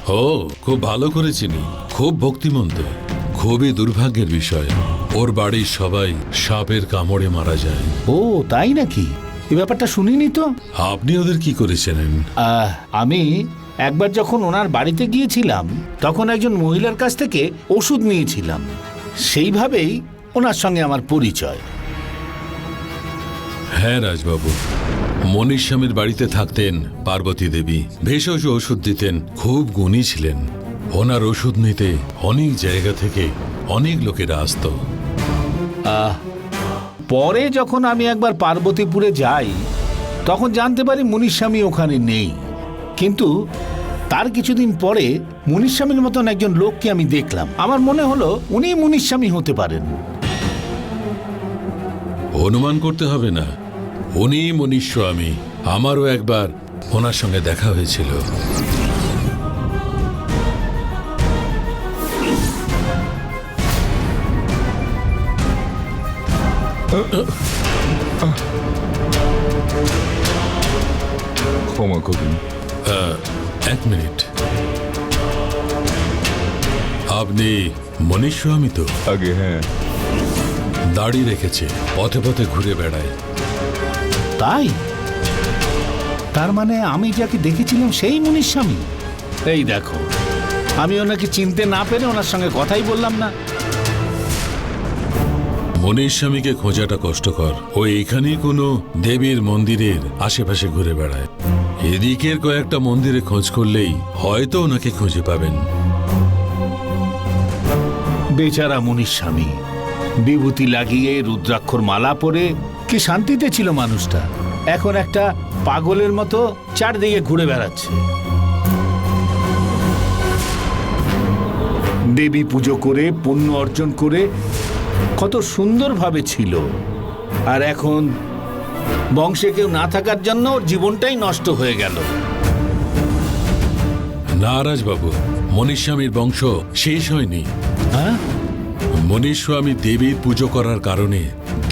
ও, খুব ভালো করে চিনি। খুব ভক্তিমন্ত। খুবই দুর্ভাগ্যের বিষয়, ওর বাড়ির সবাই সাপের কামড়ে মারা যায়। ও তাই নাকি? এই ব্যাপারটা শুনিনি তো। আপনি ওদের কি করেছিলেন? আমি একবার যখন ওনার বাড়িতে গিয়েছিলাম তখন একজন মহিলার কাছ থেকে ওষুধ নিয়েছিলাম, সেইভাবেই ওনার সঙ্গে আমার পরিচয়। হ্যাঁ রাজবাবু, মনীষ স্বামীর বাড়িতে থাকতেন পার্বতী দেবী। ভেষজ ওষুধ দিতেন, খুব গুণী ছিলেন। ওনার ওষুধ নিতে অনেক জায়গা থেকে অনেক লোকেরা আসত। পরে যখন আমি একবার পার্বতীপুরে যাই তখন জানতে পারি মনীষ স্বামী ওখানে নেই, কিন্তু তার কিছুদিন পরে মনীষ স্বামীর মতন একজন লোককে আমি দেখলাম। আমার মনে হলো উনি মনীষ স্বামী হতে পারেন। অনুমান করতে হবে না, উনি মনীষ স্বামী। আমারও একবার ওনার সঙ্গে দেখা হয়েছিল। ক্ষমা করুন। এক মিনিট, আপনি মনীষ স্বামী তো? আগে হ্যাঁ। দাড়ি রেখেছে, পথে পথে ঘুরে বেড়ায়। তাই? তার মানে আমি যাকে দেখেছিলাম সেই মনীষ স্বামী। এই দেখো, আমি ওনাকে চিনতে না পেরে ওনার সঙ্গে কথাই বললাম না। মনীষ স্বামীকে খোঁজাটা কষ্টকর। ও এখানেই কোনো দেবীর মন্দিরের আশেপাশে ঘুরে বেড়ায়। এদিকের কয়েকটা মন্দিরে খোঁজ করলেই হয়তো ওনাকে খুঁজে পাবেন। বেচারা মনীষ স্বামী, বিভূতি লাগিয়ে রুদ্রাক্ষর মালা পরে কি শান্তিতে ছিল মানুষটা। এখন একটা পাগলের মতো চারদিকে ঘুরে বেড়াচ্ছে। দেবী পুজো করে পুণ্য অর্জন করে কত সুন্দরভাবে ছিল, আর এখন বংশে কেউ না থাকার জন্য ওর জীবনটাই নষ্ট হয়ে গেল। না রাজবাবু, মনীষ স্বামীর বংশ শেষ হয়নি। হ্যাঁ? মনীষ স্বামী দেবীর পুজো করার কারণে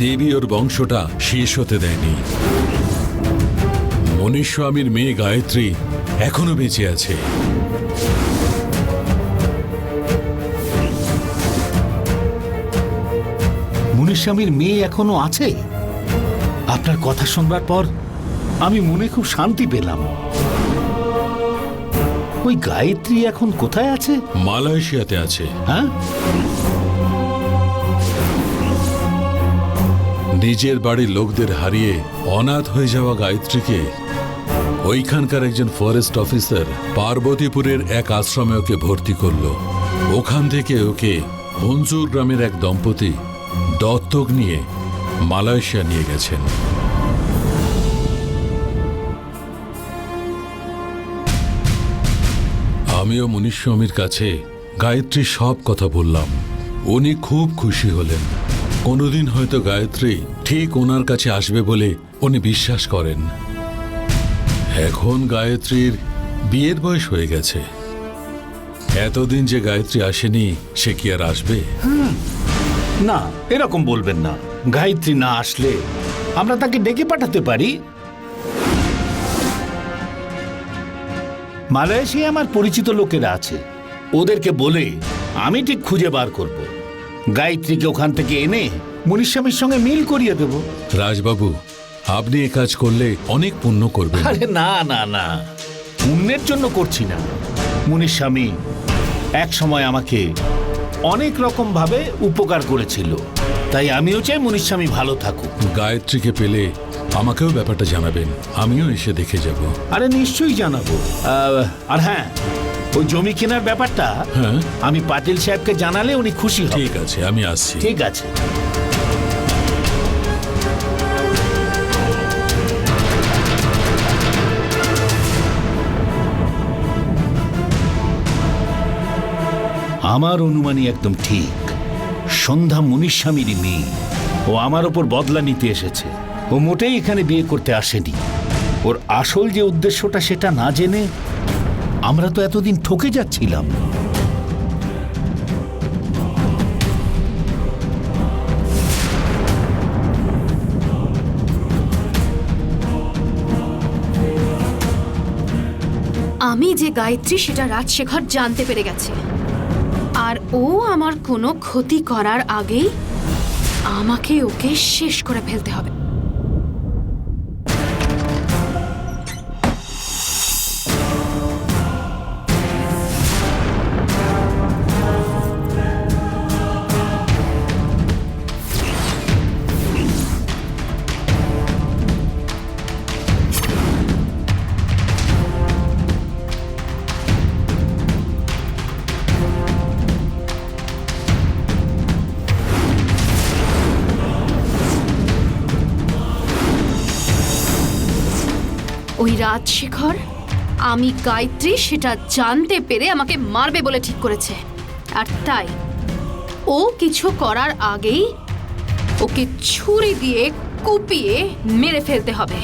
দেবী ওর বংশটা শেষ হতে দেয়নি। মনীষ স্বামীর মেয়ে গায়ত্রী এখনো বেঁচে আছে। মনীষ স্বামীর মেয়ে এখনো আছে? আপনার কথা শুনবার পর আমি মনে খুব শান্তি পেলাম। ওই গায়ত্রী এখন কোথায় আছে? মালয়েশিয়াতে আছে। হ্যাঁ? নিজের বাড়ির লোকদের হারিয়ে অনাথ হয়ে যাওয়া গায়ত্রীকে ওইখানকার একজন ফরেস্ট অফিসার পার্বতীপুরের এক আশ্রমে ওকে ভর্তি করলো। ওখান থেকে ওকে হঞ্জুর গ্রামের এক দম্পতি দত্তক নিয়ে মালয়েশিয়া নিয়ে গেছেন। আমিও মনীষ স্বামীর কাছে গায়ত্রীর সব কথা বললাম। উনি খুব খুশি হলেন। কোনোদিন হয়তো গায়ত্রী ঠিক ওনার কাছে আসবে বলে উনি বিশ্বাস করেন। এখন গায়ত্রীর বিয়ের বয়স হয়ে গেছে। এতদিন যে গায়ত্রী আসেনি, সে কি আর আসবে? না, এরকম বলবেন না। গায়ত্রী না আসলে আমরা তাকে ডেকে পাঠাতে পারি। মালয়েশিয়ায় আমার পরিচিত লোকেরা আছে, ওদেরকে বলে আমি ঠিক খুঁজে বার করব। গায়ত্রীকে ওখান থেকে এনে মনীষ স্বামীর সঙ্গে মিল করিয়ে দেব। রাজবাবু, আপনি এ কাজ করলে অনেক পুণ্য করবেন। আরে না না না, পুণ্যের জন্য করছি না। মনীষ স্বামী এক সময় আমাকে অনেক রকম ভাবে উপকার করেছিল, তাই আমিও চাই মনীষ স্বামী ভালো থাকুক। গায়ত্রীকে পেলে আমাকেও ব্যাপারটা জানাবেন, আমিও এসে দেখে যাব। আরে নিশ্চয়ই জানাবো। আর হ্যাঁ, ওই জমি কেনার ব্যাপারটা হ্যাঁ, আমি পাটিল সাহেবকে জানালে উনি খুশি হবেন। ঠিক আছে, আমি আসছি। ঠিক আছে। আমার অনুমানই একদম ঠিক। সন্ধ্যা মনীষ স্বামীরই মেয়ে। ও আমার ওপর বদলা নিতে এসেছে। ও মোটেই এখানে বিয়ে করতে আসেনি। ওর আসল যে উদ্দেশ্যটা সেটা না জেনে আমরা তো এতদিন ঠকে যাচ্ছিলাম। আমি যে গায়ত্রী সেটা রাজশেখর জানতে পেরে গেছে, আর ও আমার কোনো ক্ষতি করার আগেই আমাকে ওকে শেষ করে ফেলতে হবে। ওই রাজশেখর আমি গায়ত্রী সেটা জানতে পেরে আমাকে মারবে বলে ঠিক করেছে, আর তাই ও কিছু করার আগেই ওকে ছুরি দিয়ে কুপিয়ে মেরে ফেলতে হবে।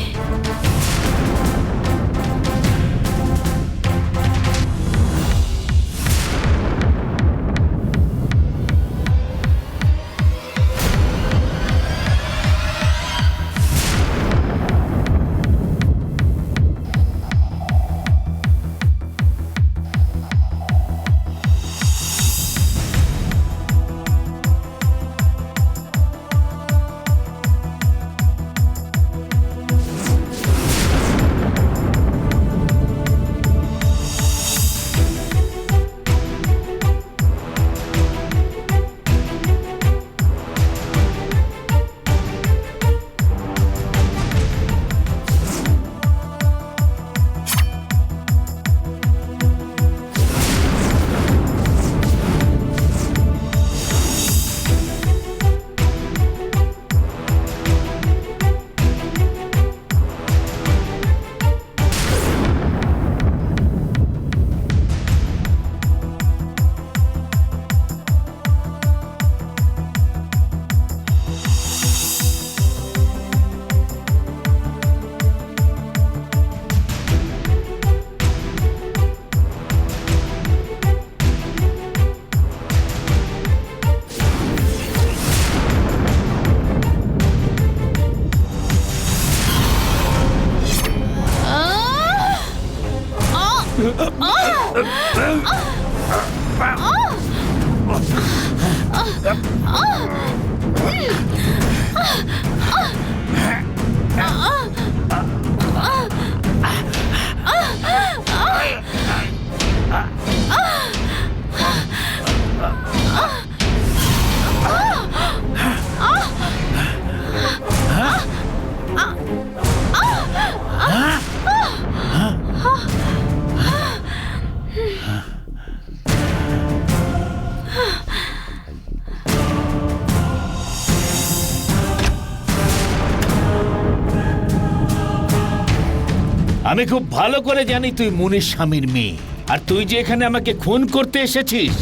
আমি খুব ভালো করে জানি তুই মুনির স্বামীর মেয়ে, আর তুই যে এখানে আমাকে খুন করতে এসেছিস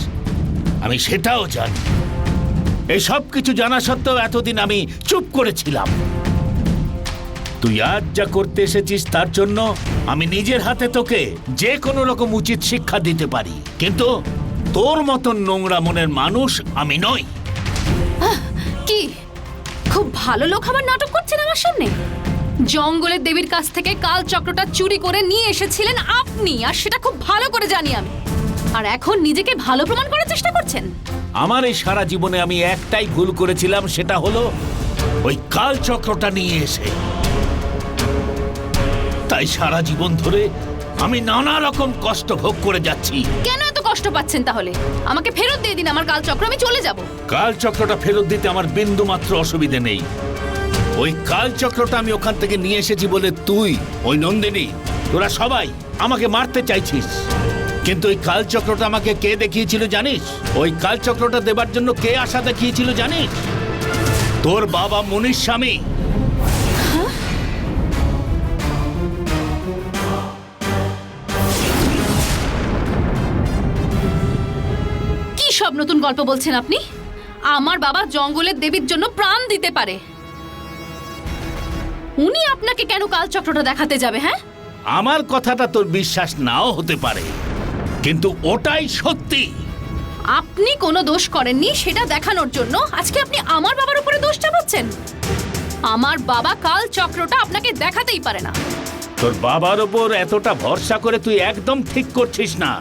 আমি সেটাও জানি। এই সব কিছু জানা সত্ত্বেও এতদিন আমি চুপ করেছিলাম। তুই আজ যা করতে এসেছিস তার জন্য আমি নিজের হাতে তোকে যে কোনো রকম উচিত শিক্ষা দিতে পারি, কিন্তু তোর মতন নোংরা মনের মানুষ আমি নই। কি খুব ভালো লোক আমার নাটক করছেন আমার সামনে? জঙ্গলের দেবীর কাছ থেকে কাল চক্রটা চুরি করে নিয়ে এসেছিলেন আপনি, আর সেটা খুব ভালো করে জানি আমি, আর এখন নিজেকে ভালো প্রমাণ করার চেষ্টা করছেন। আমার এই সারা জীবনে আমি একটাই ভুল করেছিলাম, সেটা হলো ওই কাল চক্রটা নিয়ে এসে। তাই সারা জীবন ধরে আমি নানা রকম কষ্ট ভোগ করে যাচ্ছি। কেন এত কষ্ট পাচ্ছেন তাহলে? আমাকে ফেরত দিয়ে দিন আমার কাল চক্র, আমি চলে যাব। কাল চক্রটা ফেরত দিতে আমার বিন্দু মাত্র অসুবিধে নেই। ওই কাল চক্রটা আমি ওখান থেকে নিয়ে এসেছি বলে তুই, ওই নন্দিনী, তোরা সবাই আমাকে মারতে চাইছিস, কিন্তু ওই কাল চক্রটা আমাকে কে দেখিয়েছিল জানিস? ওই কাল চক্রটা দেবার জন্য কে আশা দেখিয়েছিল জানিস? তোর বাবা মুনির স্বামী। কি সব নতুন গল্প বলছেন আপনি? আমার বাবা জঙ্গলের দেবীর জন্য প্রাণ দিতে পারে, উনি আপনাকে কেন কাল চক্রটা দেখাতে যাবে? হ্যাঁ, আমার কথাটা তোর বিশ্বাস নাও হতে পারে, কিন্তু ওটাই সত্যি। আপনি কোনো দোষ করেননি সেটা দেখানোর জন্য আজকে আপনি আমার বাবার উপরে দোষ চাপাচ্ছেন। আমার বাবা কাল চক্রটা আপনাকে দেখাতেই পারে না, তোর বাবার ওপর এতটা ভরসা করে তুই একদম ঠিক করছিস না।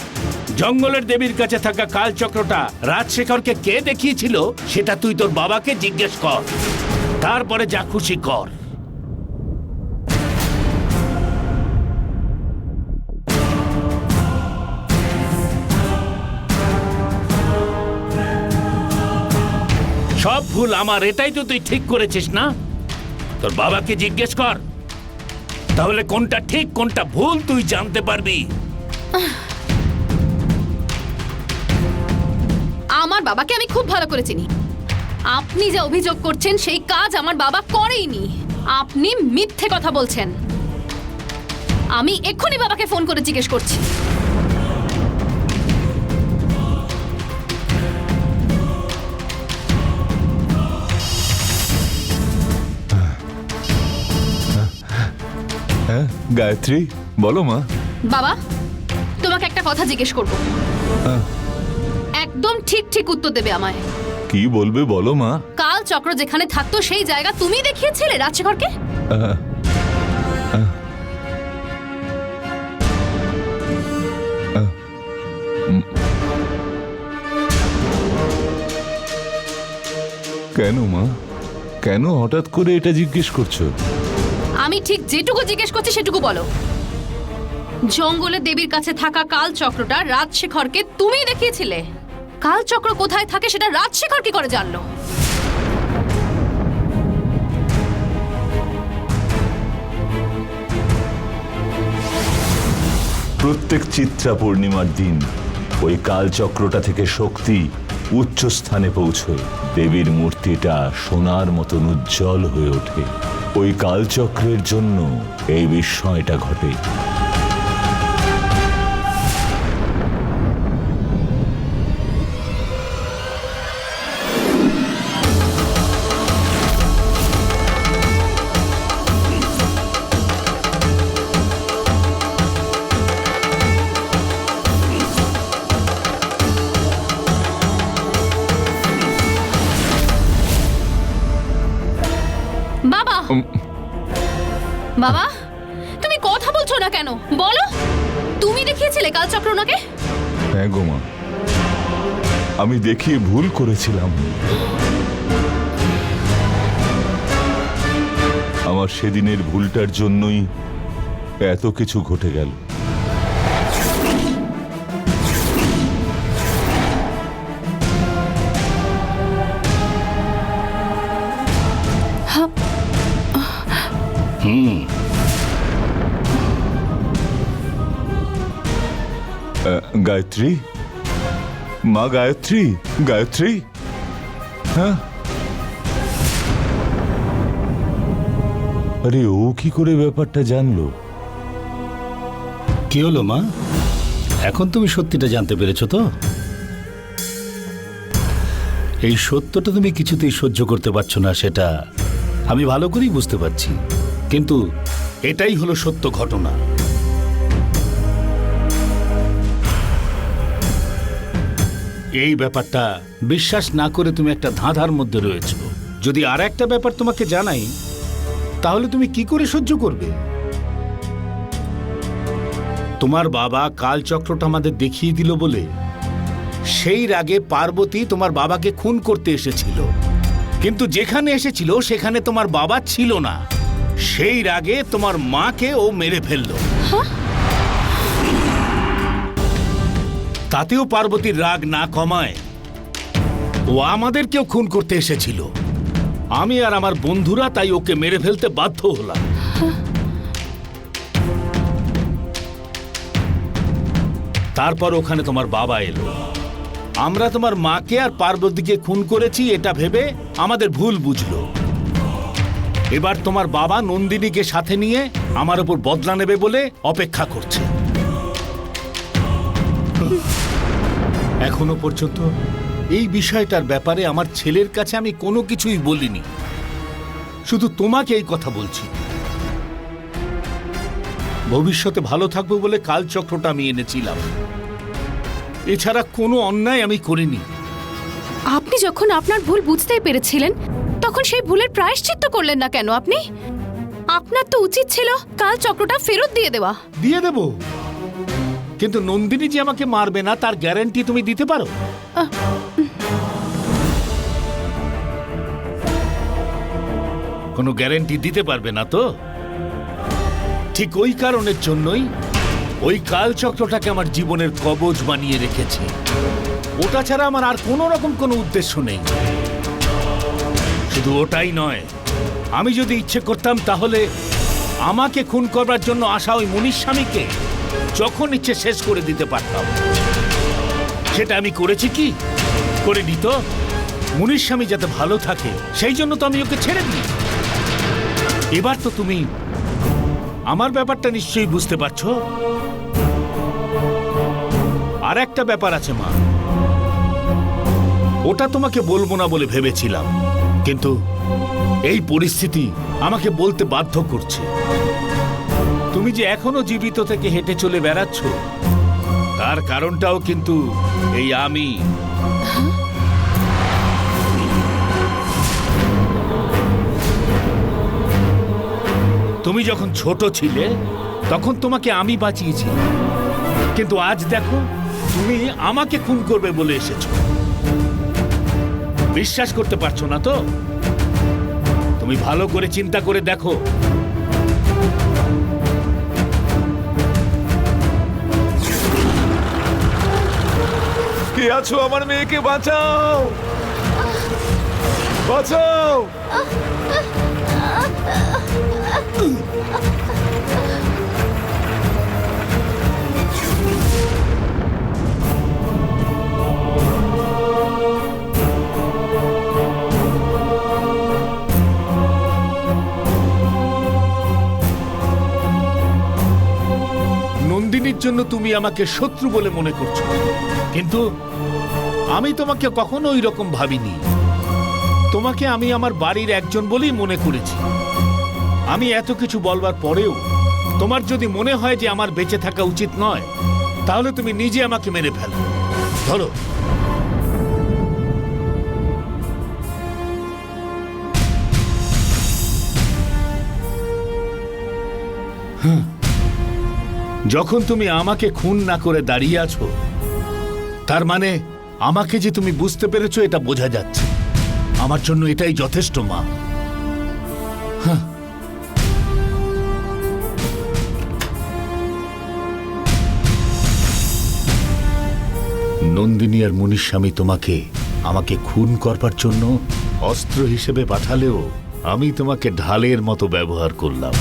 জঙ্গলের দেবীর কাছে থাকা কালচক্রটা রাজশেখরকে কে দেখিয়েছিল সেটা তুই তোর বাবাকে জিজ্ঞেস কর, তারপরে যা খুশি কর। সব ভুল আমার, এটাই তো তুই ঠিক করেছিস না? তোর বাবাকে জিজ্ঞেস কর, তাহলে কোনটা ঠিক কোনটা ভুল তুই জানতে পারবি। আমার বাবাকে আমি খুব ভালো করে চিনি। আপনি যে অভিযোগ করছেন সেই কাজ আমার বাবা করেইনি। আপনি মিথ্যে কথা বলছেন। আমি এক্ষুনি বাবাকে ফোন করে জিজ্ঞেস করছি। হ্যাঁ গায়ত্রী, বলো মা। বাবা, তোমাকে একটা কথা জিজ্ঞেস করব। একদম ঠিক ঠিক উত্তর দেবে আমায়। কি বলবে বলো মা। কাল চক্র যেখানে থাকতো সেই জায়গা তুমি দেখিয়েছিলে রাজশেখরকে? আহ, আহ, আহ, উম। কেন মা, কেন হঠাৎ করে এটা জিজ্ঞেস করছো? আমি ঠিক যেটুকু জিজ্ঞেস করছি সেটুকু বলো। জঙ্গলের দেবীর কাছে থাকা কাল চক্রটা রাজশেখরকে তুমি দেখিয়েছিলে। কাল চক্র কোথায় থাকে সেটা রাজশেখর কি করে জানলো? প্রত্যেক চিত্রা পূর্ণিমার দিন ওই কালচক্রটা থেকে শক্তি উচ্চ স্থানে পৌঁছয়। দেবীর মূর্তিটা সোনার মতন উজ্জ্বল হয়ে ওঠে। ওই কালচক্রের জন্য এই বিস্ময়টা ঘটে। বাবা, বাবা, তুমি কথা বলছো না কেন? বলো, তুমি দেখিয়েছিলে কাল চক্র ওনাকে? হ্যাঁ গো মা, আমি দেখিয়ে ভুল করেছিলাম। আমার সেদিনের ভুলটার জন্যই এত কিছু ঘটে গেল। গায়ত্রী, মা গায়ত্রী, গায়ত্রী, হ্যাঁ? আরে ও কি করে ব্যাপারটা জানলো? কি হলো মা, এখন তুমি সত্যিটা জানতে পেরেছো তো? এই সত্যটা তুমি কিছুতেই সহ্য করতে পারছো না, সেটা আমি ভালো করেই বুঝতে পারছি, কিন্তু এটাই হলো সত্য ঘটনা। এই ব্যাপারটা বিশ্বাস না করে তুমি একটা ধাঁধার মধ্যে রয়েছো। যদি আর একটা ব্যাপার তোমাকে জানাই তাহলে তুমি কি করে সহ্য করবে? তোমার বাবা কালচক্রটা আমাদের দেখিয়ে দিল বলে সেই রাগে পার্বতী তোমার বাবাকে খুন করতে এসেছিল, কিন্তু যেখানে এসেছিল সেখানে তোমার বাবা ছিল না। সেই রাগে তোমার মাকে ও মেরে ফেলল। তাতেও পার্বতীর রাগ না কমায় ও আমাদেরকেও খুন করতে এসেছিল। আমি আর আমার বন্ধুরা তাই ওকে মেরে ফেলতে বাধ্য হলাম। তারপর ওখানে তোমার বাবা এলো। আমরা তোমার মাকে আর পার্বতীকে খুন করেছি এটা ভেবে আমাদের ভুল বুঝলো। এবার তোমার বাবা নন্দিনীকে সাথে নিয়ে আমার উপর বদলা নেবে বলে অপেক্ষা করছে। এখনো পর্যন্ত এই বিষয়টার ব্যাপারে আমার ছেলের কাছে আমি কোনো কিছুই বলিনি, শুধু তোমাকে এই কথা বলছি। ভবিষ্যতে ভালো থাকবো বলে কালচক্রটা আমি এনেছিলাম, এছাড়া কোনো অন্যায় আমি করিনি। আপনি যখন আপনার ভুল বুঝতেই পেরেছিলেন তখন সেই ভুলের প্রায়শ্চিত্ত করলেন না কেন আপনি? আপনার তো উচিত ছিল কাল চক্রটা ফেরত দিয়ে দেওয়া। দিয়ে দেব, কিন্তু নন্দিনী যে আমাকে মারবে না তার গ্যারান্টি তুমি দিতে পারো? কোনো গ্যারান্টি দিতে পারবে না তো? ঠিক ওই কারণের জন্যই ওই কালচক্রটাকে আমার জীবনের কবজ বানিয়ে রেখেছে। ওটা ছাড়া আমার আর কোনো রকম কোনো উদ্দেশ্য নেই। শুধু ওটাই নয়, আমি যদি ইচ্ছে করতাম তাহলে আমাকে খুন করবার জন্য আসা ওই মুনিস্বামীকে যখন ইচ্ছে শেষ করে দিতে পারতাম। সেটা আমি করেছি কি? করিনি তো। মুনিস্বামী যাতে ভালো থাকে সেই জন্য তো আমি ওকে ছেড়ে দিই। এবার তো তুমি আমার ব্যাপারটা নিশ্চয়ই বুঝতে পারছো। আর একটা ব্যাপার আছে মা, ওটা তোমাকে বলবো না বলে ভেবেছিলাম, কিন্তু এই পরিস্থিতি আমাকে বলতে বাধ্য করছে। তুমি যে এখনো জীবিত থেকে হেঁটে চলে বেড়াচ্ছ তার কারণটাও কিন্তু এই আমি। তুমি যখন ছোট ছিলে তখন তোমাকে আমি বাঁচিয়েছি, কিন্তু আজ দেখো তুমি আমাকে খুন করবে বলে এসেছো। বিশ্বাস করতে পারছো না তো? তুমি ভালো করে চিন্তা করে দেখো। কে আছো? আমার মেয়েকে বাঁচাও, বাঁচাও। নন্দিনীর জন্য তুমি আমাকে শত্রু বলে মনে করছো, কিন্তু আমি তোমাকে কখনো ওই রকম ভাবিনি। তোমাকে আমি আমার বাড়ির একজন বলেই মনে করেছি। আমি এত কিছু বলবার পরেও তোমার যদি মনে হয় যে আমার বেঁচে থাকা উচিত নয়, তাহলে তুমি নিজে আমাকে মেরে ফেলো। ধরো, যখন তুমি আমাকে খুন না করে দাঁড়িয়ে আছো, তার মানে আমাকে যে তুমি বুঝতে পেরেছো এটা বোঝা যাচ্ছে। আমার জন্য এটাই যথেষ্ট মা। নন্দিনী আর মুনিস্বামী তোমাকে আমাকে খুন করবার জন্য অস্ত্র হিসেবে পাঠালেও আমি তোমাকে ঢালের মতো ব্যবহার করলাম।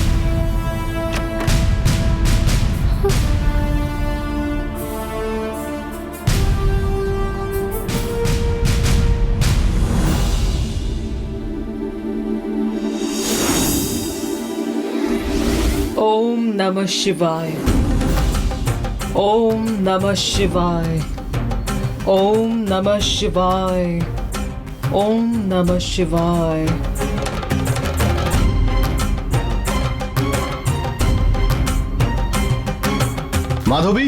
ओम नमः शिवाय। ओम नमः शिवाय। ओम नमः शिवाय। ओम नमः शिवाय। माधवी,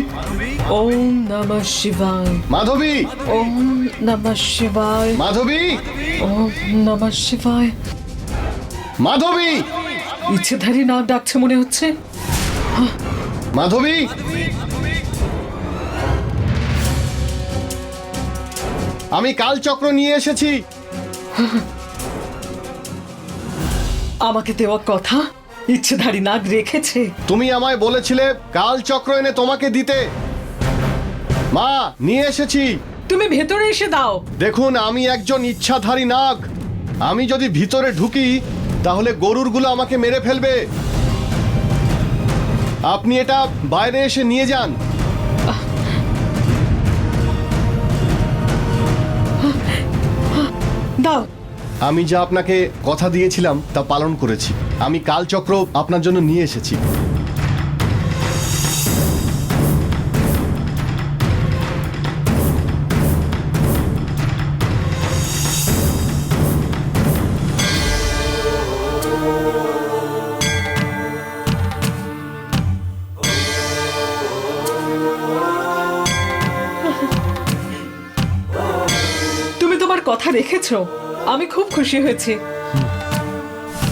ओम नमः शिवाय। माधवी, ओम नमः शिवाय। माधवी, ओम नमः शिवाय। माधवी, ইচ্ছেধারী নাক ডাকছে মনে হচ্ছে। মাধবী, আমি কালচক্র নিয়ে এসেছি। আমাকে দেওয়া কথা ইচ্ছেধারী নাক রেখেছে। তুমি আমায় বলেছিলে কালচক্র এনে তোমাকে দিতে। মা, নিয়ে এসেছি। তুমি ভেতরে এসে দাও। দেখুন, আমি একজন ইচ্ছাধারী নাগ। আমি যদি ভিতরে ঢুকি তাহলে গরুরগুলো আমাকে মেরে ফেলবে। আপনি এটা বাইরে এসে নিয়ে যান। দাও। আমি যা আপনাকে কথা দিয়েছিলাম তা পালন করেছি। আমি কালচক্র আপনার জন্য নিয়ে এসেছি। তুমি তোমার কথা রেখেছো, আমি খুব খুশি হয়েছি।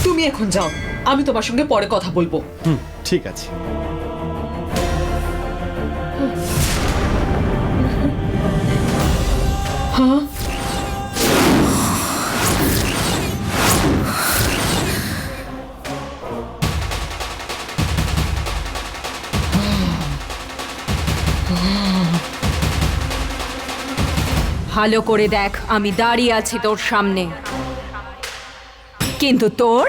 তুমি এখন যাও, আমি তোমার সঙ্গে পরে কথা বলবো। ঠিক আছে। ভালো করে দেখ, আমি দাঁড়িয়ে আছি তোর সামনে, কিন্তু তোর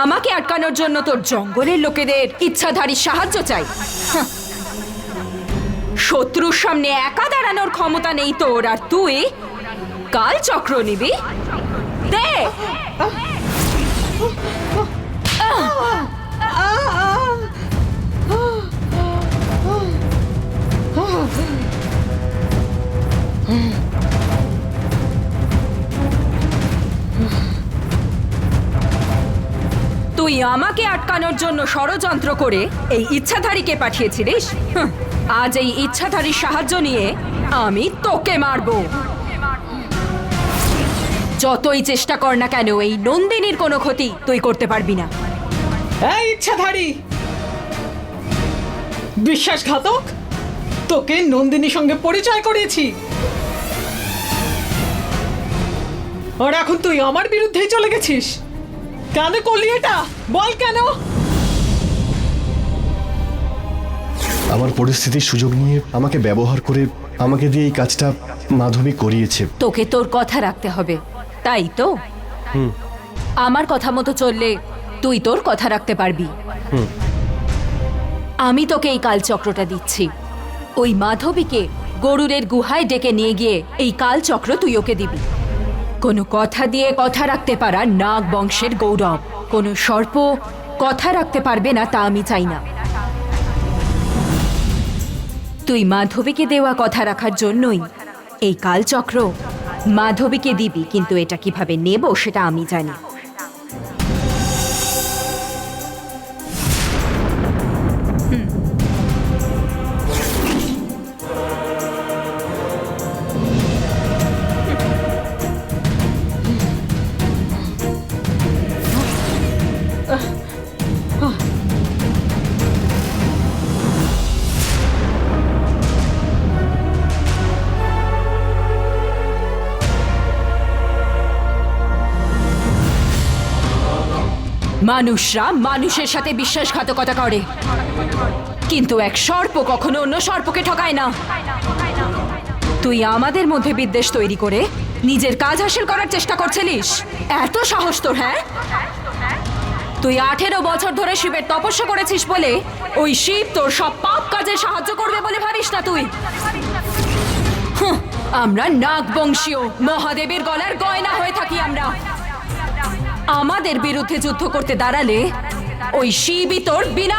আমাকে আটকানোর জন্য তোর জঙ্গলের লোকেদের ইচ্ছাধারী সাহায্য চাই। হাহ। শত্রুর সামনে একা দাঁড়ানোর ক্ষমতা নেই তোর, আর তুই কাল চক্র নিবি? দে। তুই আমাকে আটকানোর জন্য ষড়যন্ত্র করে এই ইচ্ছাধারীকে পাঠিয়েছিলিস। হাহ, আজ এই ইচ্ছাধারীর সাহায্য নিয়ে আমি তোকে মারবো। যতই চেষ্টা কর না কেন, এই নন্দিনীর কোনো ক্ষতি তুই করতে পারবি না। এই ইচ্ছাধারী বিশ্বাসঘাতক, তোকে নন্দিনীর সঙ্গে পরিচয় করিয়েছি, আর এখন তুই আমার বিরুদ্ধেই চলে গেছিস। কেন করলি এটা? বল কেন? আমার পরিস্থিতির সুযোগ নিয়ে আমাকে ব্যবহার করে আমাকে দিয়ে এই কাজটা মাধবী করিয়েছে। তোকে তোর কথা রাখতে হবে, তাই তো? আমার কথা মতো চললে তুই তোর কথা রাখতে পারবি। আমি তোকে এই কালচক্রটা দিচ্ছি। ওই মাধবীকে গরুরের গুহায় ডেকে নিয়ে গিয়ে এই কালচক্র তুই ওকে দিবি। কোনো কথা দিয়ে কথা রাখতে পারা নাগ বংশের গৌরব। কোনো সর্প কথা রাখতে পারবে না তা আমি চাই না। তুই মাধবীকে দেওয়া কথা রাখার জন্যই এই কালচক্র মাধবীকে দিবি, কিন্তু এটা কিভাবে নেব সেটা আমি জানি। মানুষরা মানুষের সাথে বিশ্বাসঘাতকতা করে, কিন্তু এক সর্প কখনো অন্য সর্পকে ঠকায় না। তুই আমাদের মধ্যে বিদ্বেষ তৈরি করে নিজের কাজ হাসিল করার চেষ্টা করছিলিস? এত সাহস তোর? হ্যাঁ, তুই 18 বছর ধরে শিবের তপস্যা করেছিস বলে ওই শিব তোর সব পাপ কাজে সাহায্য করবে বলে ভাবিস না তুই? হুঁ, আমরা নাগ বংশীয়, মহাদেবের গলার গয়না হয়ে থাকি আমরা। আমাদের বিরুদ্ধে যুদ্ধ করতে দাঁড়ালে ওই শিবই তোর বিনা